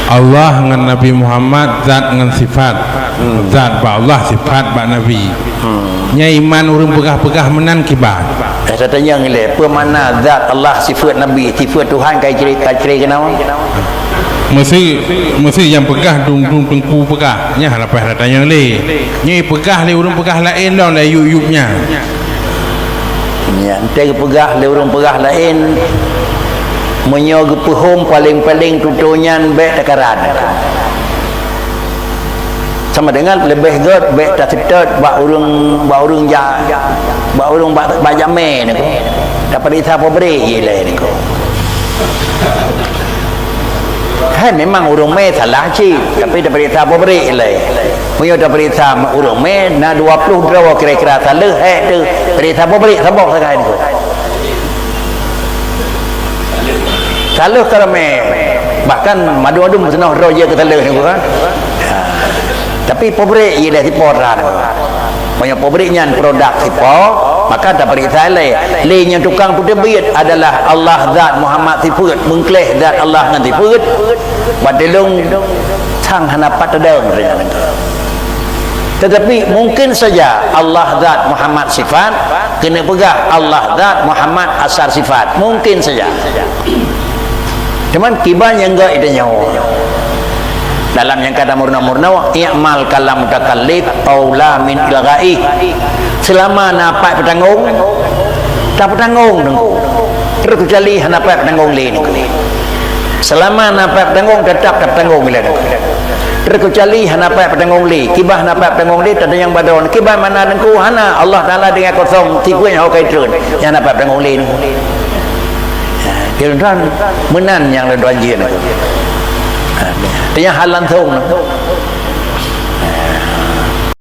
Allah dengan Nabi Muhammad zat dengan sifat. Zat ba Allah, sifat ba Nabi. Nya iman urang pegah-pegah menan kibat. Saya tanya ngile, apa makna zat Allah, sifat Nabi, sifat Tuhan kai ciri kenapa? Mesti yang pegah dung tengku pegah. Nya lepas tanya le. Nya pegah le urang pegah lain dah la yub-yubnya. Ya, ente pegah le urang pegah lain. Menyo gepuhum paling-paling tutunyan baik takaran. Sama dengan lebih god baik tak setet bak urang ja bak urang bak jame ni ko. Dapat isa pobri ye le ni ko. Hai memang urang me salah cik, tapi dapat isa pobri le. Menyo dapat isa urang me na 20 draw kira-kira salah tu berita pobri sabok sangat ni ko. Salah kerana bahkan madu-madu senang roja ke salah ni bukan. Tapi pobre ialah tiporan. Banyak pobre nyan produk tipo, maka tak beri salah. Le yang tukang tu tebit adalah Allah zat Muhammad sifat, mengkleh zat Allah dengan sifat. Badilung sang hanapat tadang. Tetapi mungkin saja Allah zat Muhammad sifat kena pegah Allah zat Muhammad asar sifat. Mungkin saja. Cuman kiban yang enggak itu nyawa. Dalam yang kata murna-murna i'mal kalam mutakallif aula min ilghai. Selama napak petanggung tak petanggung dengku. Terus kecuali napak petanggung le ni. Selama napak petanggung tetap tak petanggung bila dengku. Terus kecuali napak petanggung le. Kibah napak petanggung le tak ada yang badon. Kibah mana dengku hana Allah Taala dengan kosong tiga yang kau kaitun. Yang napak petanggung le ni. Tuan menan yang le tuan jin. Tanya halan thong